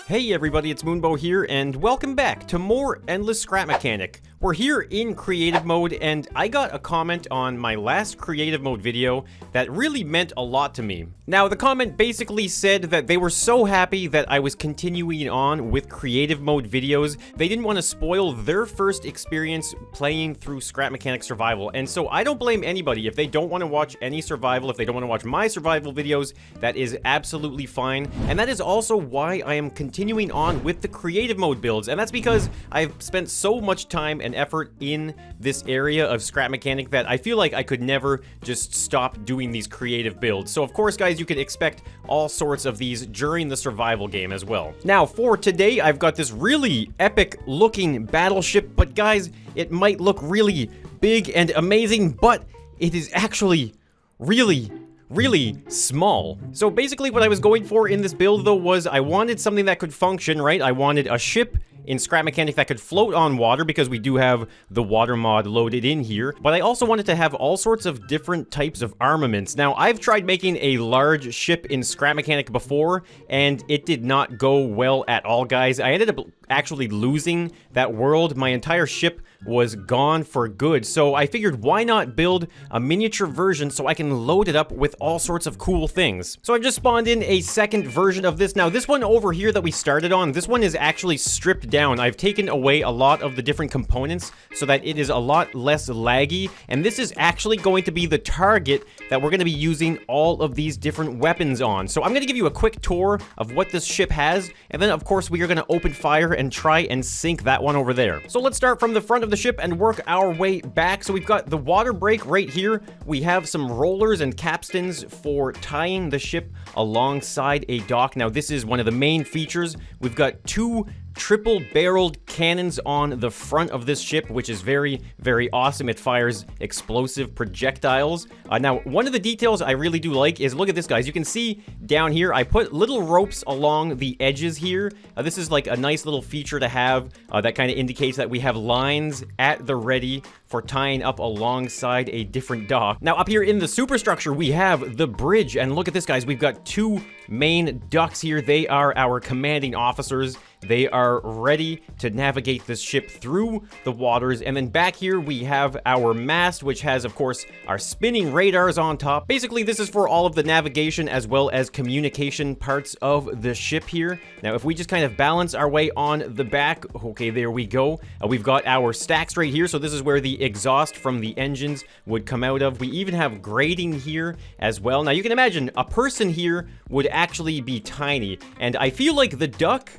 Hey everybody, it's Moonbo here, and welcome back to more Endless Scrap Mechanic. We're here in creative mode, and I got a comment on my last creative mode video that really meant a lot to me. Now, the comment basically said that they were so happy that I was continuing on with creative mode videos. They didn't want to spoil their first experience playing through Scrap Mechanic Survival, and so I don't blame anybody if they don't want to watch any survival, if they don't want to watch my survival videos. That is absolutely fine, and that is also why I am continuing on with the creative mode builds, and that's because I've spent so much time and effort in this area of Scrap Mechanic that I feel like I could never just stop doing these creative builds. So of course, guys, you can expect all sorts of these during the survival game as well. Now, for today, I've got this really epic looking battleship, but guys, it might look really big and amazing, but it is actually really small. So basically what I was going for in this build though was I wanted something that could function, right? I wanted a ship in Scrap Mechanic that could float on water because we do have the water mod loaded in here, but I also wanted to have all sorts of different types of armaments. Now, I've tried making a large ship in Scrap Mechanic before, and it did not go well at all, guys. I ended up actually losing that world. My entire ship was gone for good, so I figured why not build a miniature version so I can load it up with all sorts of cool things. So I've just spawned in a second version of this. Now, this one over here that we started on, this one is actually stripped down. I've taken away a lot of the different components so that it is a lot less laggy, and this is actually going to be the target that we're going to be using all of these different weapons on. So I'm going to give you a quick tour of what this ship has, and then of course we are going to open fire and try and sink that one over there. So let's start from the front of the ship and work our way back. So we've got the water break right here. We have some rollers and capstans for tying the ship alongside a dock. Now this is one of the main features. We've got two triple-barreled cannons on the front of this ship, which is very awesome. It fires explosive projectiles. Now, one of the details I really do like is, look at this, guys. You can see down here, I put little ropes along the edges here. This is like a nice little feature to have that kind of indicates that we have lines at the ready for tying up alongside a different dock. Now, up here in the superstructure, we have the bridge, and look at this, guys. We've got two main ducks here. They are our commanding officers. They are ready to navigate this ship through the waters. And then back here we have our mast, which has, of course, our spinning radars on top. Basically, this is for all of the navigation as well as communication parts of the ship here. Now, if we just kind of balance our way on the back, okay, there we go. We've got our stacks right here. So this is where the exhaust from the engines would come out of. We even have grating here as well. Now, you can imagine a person here would actually be tiny. And I feel like the duck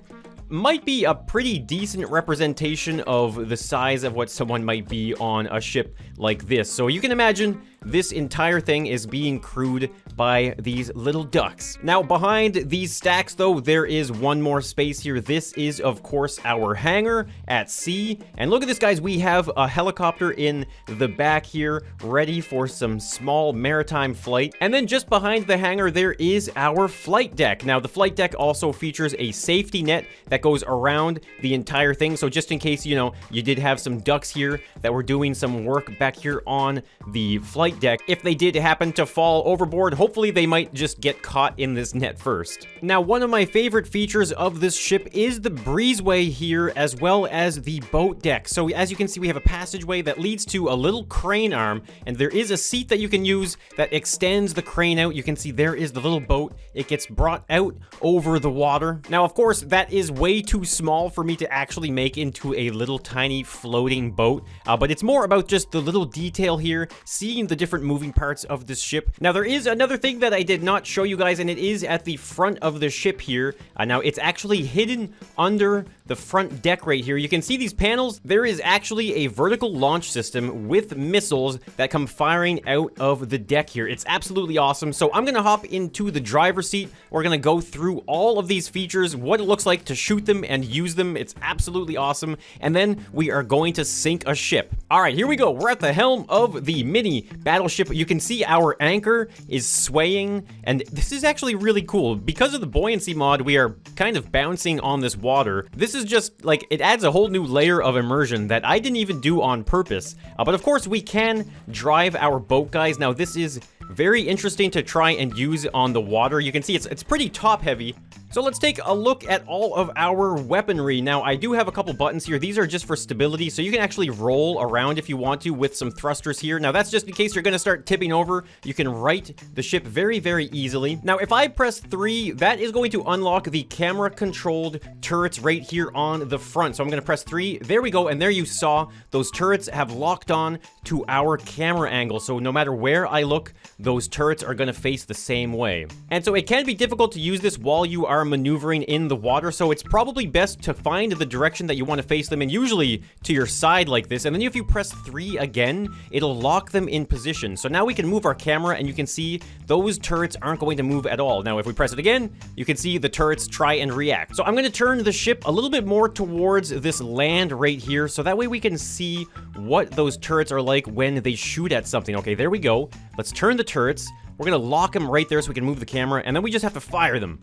might be a pretty decent representation of the size of what someone might be on a ship like this. So you can imagine this entire thing is being crewed by these little ducks. Now, behind these stacks, though, there is one more space here. This is, of course, our hangar at sea. And look at this, guys. We have a helicopter in the back here, ready for some small maritime flight. And then just behind the hangar, there is our flight deck. Now, the flight deck also features a safety net that goes around the entire thing. So just in case, you know, you did have some ducks here that were doing some work back here on the flight deck, if they did happen to fall overboard, hopefully they might just get caught in this net first. Now, one of my favorite features of this ship is the breezeway here, as well as the boat deck. So as you can see, we have a passageway that leads to a little crane arm, and there is a seat that you can use that extends the crane out. You can see there is the little boat. It gets brought out over the water. Now, of course, that is way too small for me to actually make into a little tiny floating boat, but it's more about just the little detail here, seeing the different moving parts of this ship. Now, there is another thing that I did not show you guys, and it is at the front of the ship here. Now, it's actually hidden under the front deck right here. You can see these panels. There is actually a vertical launch system with missiles that come firing out of the deck here. It's absolutely awesome. So I'm gonna hop into the driver's seat. We're gonna go through all of these features, what it looks like to shoot them and use them. It's absolutely awesome. And then we are going to sink a ship. All right, here we go. We're at the helm of the mini battleship. You can see our anchor is swaying, and this is actually really cool. Because of the buoyancy mod, we are kind of bouncing on this water. This is just like, it adds a whole new layer of immersion that I didn't even do on purpose. But of course, we can drive our boat, guys. Now, this is very interesting to try and use on the water. You can see it's pretty top heavy. So let's take a look at all of our weaponry. Now, I do have a couple buttons here. These are just for stability, so you can actually roll around if you want to with some thrusters here. Now, that's just in case you're going to start tipping over. You can right the ship very, very easily. Now, if I press 3, that is going to unlock the camera-controlled turrets right here on the front. So I'm going to press 3. There we go, and there you saw those turrets have locked on to our camera angle. So no matter where I look, those turrets are going to face the same way. And so it can be difficult to use this while you are maneuvering in the water, so it's probably best to find the direction that you want to face them, and usually to your side like this, and then if you press 3 again, it'll lock them in position. So now we can move our camera, and you can see those turrets aren't going to move at all. Now if we press it again, you can see the turrets try and react. So I'm going to turn the ship a little bit more towards this land right here, so that way we can see what those turrets are like when they shoot at something. Okay, there we go. Let's turn the turrets. We're going to lock them right there so we can move the camera, and then we just have to fire them.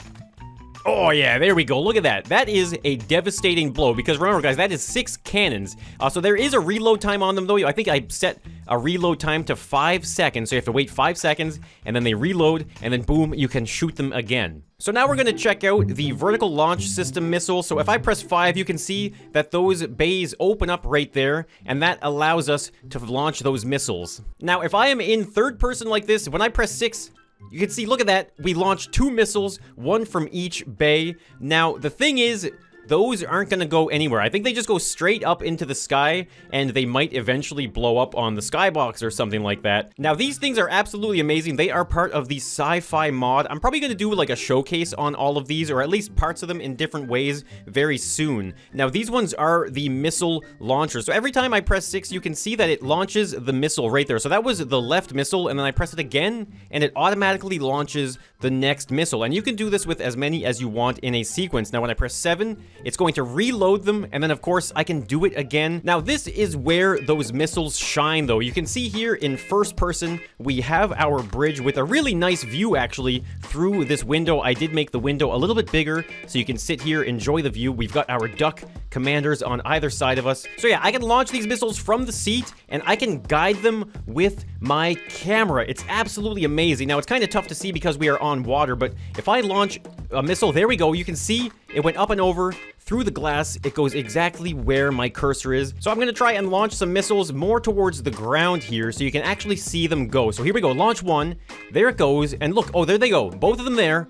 Oh yeah, there we go. Look at that. That is a devastating blow, because remember guys, that is 6 cannons. So there is a reload time on them though. I think I set a reload time to 5 seconds. So you have to wait 5 seconds, and then they reload, and then boom, you can shoot them again. So now we're going to check out the vertical launch system missile. So if I press 5, you can see that those bays open up right there, and that allows us to launch those missiles. Now, if I am in third person like this, when I press 6, you can see, look at that, we launched 2 missiles, 1 from each bay. Now, the thing is, those aren't going to go anywhere. I think they just go straight up into the sky, and they might eventually blow up on the skybox or something like that. Now, these things are absolutely amazing. They are part of the sci-fi mod. I'm probably going to do like a showcase on all of these, or at least parts of them in different ways very soon. Now, these ones are the missile launchers. So every time I press 6, you can see that it launches the missile right there. So that was the left missile, and then I press it again, and it automatically launches the next missile. And you can do this with as many as you want in a sequence. Now, when I press 7, it's going to reload them, and then of course I can do it again. Now this is where those missiles shine though. You can see here in first person, we have our bridge with a really nice view actually through this window. I did make the window a little bit bigger so you can sit here, enjoy the view. We've got our duck commanders on either side of us. So yeah, I can launch these missiles from the seat, and I can guide them with my camera. It's absolutely amazing. Now it's kind of tough to see because we are on water, but if I launch a missile, there we go, you can see it went up and over through the glass. It goes exactly where my cursor is. So I'm going to try and launch some missiles more towards the ground here so you can actually see them go. So here we go, launch 1. There it goes, and look, oh, there they go, both of them there,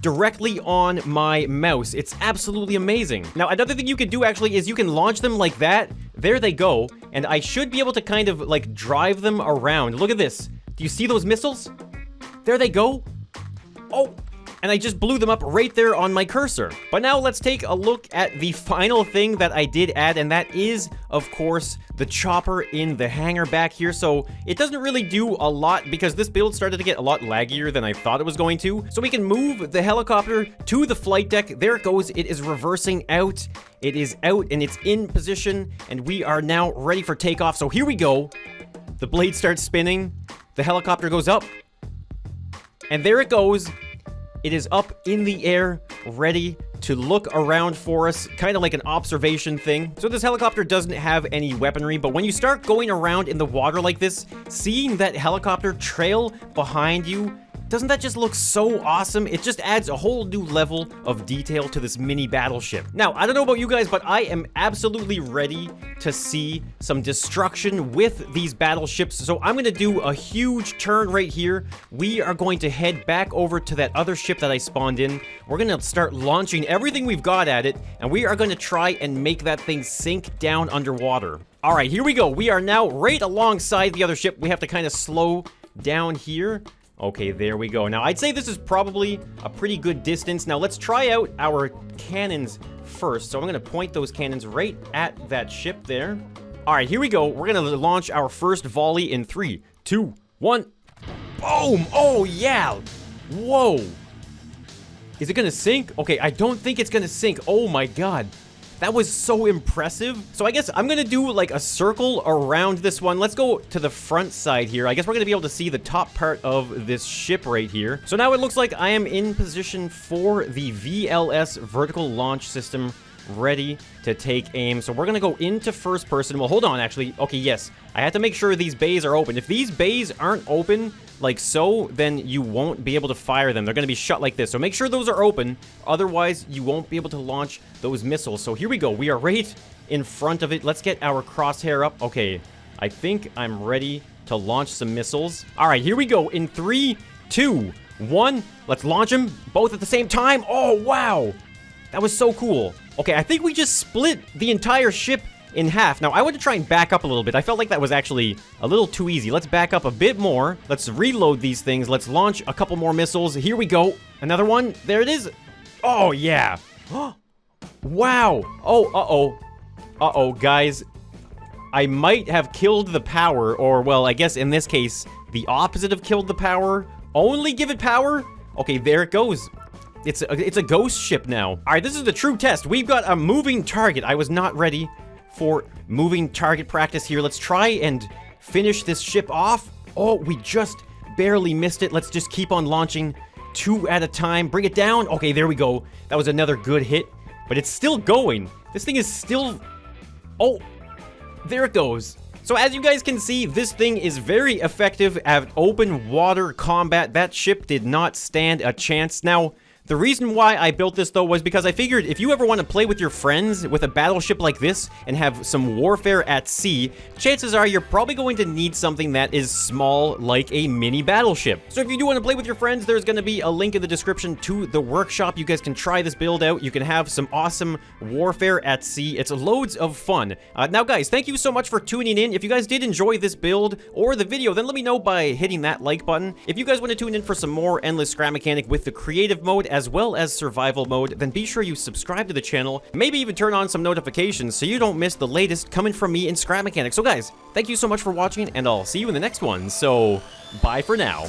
directly on my mouse. It's absolutely amazing. Now, another thing you can do actually is you can launch them like that. There they go, and I should be able to kind of like drive them around. Look at this. Do you see those missiles? There they go. Oh, and I just blew them up right there on my cursor. But now let's take a look at the final thing that I did add, and that is, of course, the chopper in the hangar back here. So it doesn't really do a lot because this build started to get a lot laggier than I thought it was going to. So we can move the helicopter to the flight deck. There it goes. It is reversing out. It is out and it's in position, and we are now ready for takeoff. So here we go. The blade starts spinning. The helicopter goes up. And there it goes. It is up in the air, ready to look around for us, kind of like an observation thing. So this helicopter doesn't have any weaponry, but when you start going around in the water like this, seeing that helicopter trail behind you, doesn't that just look so awesome? It just adds a whole new level of detail to this mini battleship. Now, I don't know about you guys, but I am absolutely ready to see some destruction with these battleships. So I'm going to do a huge turn right here. We are going to head back over to that other ship that I spawned in. We're going to start launching everything we've got at it, and we are going to try and make that thing sink down underwater. All right, here we go. We are now right alongside the other ship. We have to kind of slow down here. Okay, there we go. Now, I'd say this is probably a pretty good distance. Now, let's try out our cannons first. So I'm going to point those cannons right at that ship there. All right, here we go. We're going to launch our first volley in 3, 2, 1. Boom! Oh, yeah! Whoa! Is it going to sink? Okay, I don't think it's going to sink. Oh, my God. That was so impressive. So I guess I'm going to do like a circle around this one. Let's go to the front side here. I guess we're going to be able to see the top part of this ship right here. So now it looks like I am in position for the VLS vertical launch system, ready to take aim. So we're going to go into first person. Well, hold on, actually. Okay, yes. I have to make sure these bays are open. If these bays aren't open, like so, then you won't be able to fire them. They're going to be shut like this. So make sure those are open. Otherwise, you won't be able to launch those missiles. So here we go. We are right in front of it. Let's get our crosshair up. Okay, I think I'm ready to launch some missiles. All right, here we go. In 3, 2, 1. Let's launch them both at the same time. Oh, wow. That was so cool. Okay, I think we just split the entire ship in half. Now, I want to try and back up a little bit. I felt like that was actually a little too easy. Let's back up a bit more. Let's reload these things. Let's launch a couple more missiles. Here we go. Another one. There it is. Oh, yeah. Wow. Oh, uh-oh. Uh-oh, guys. I might have killed the power, or, well, I guess in this case, the opposite of killed the power. Only give it power? Okay, there it goes. It's a ghost ship now. All right, this is the true test. We've got a moving target. I was not ready for moving target practice here. Let's try and finish this ship off. Oh, we just barely missed it. Let's just keep on launching 2 at a time. Bring it down. Okay, there we go. That was another good hit, but it's still going. This thing is still... Oh, there it goes. So as you guys can see, this thing is very effective at open water combat. That ship did not stand a chance. Now, the reason why I built this, though, was because I figured if you ever want to play with your friends with a battleship like this and have some warfare at sea, chances are you're probably going to need something that is small like a mini battleship. So if you do want to play with your friends, there's going to be a link in the description to the workshop. You guys can try this build out. You can have some awesome warfare at sea. It's loads of fun. Now, guys, thank you so much for tuning in. If you guys did enjoy this build or the video, then let me know by hitting that like button. If you guys want to tune in for some more Endless Scrap Mechanic with the creative mode as well as survival mode, then be sure you subscribe to the channel, maybe even turn on some notifications so you don't miss the latest coming from me in Scrap Mechanic. So guys, thank you so much for watching, and I'll see you in the next one. So, bye for now.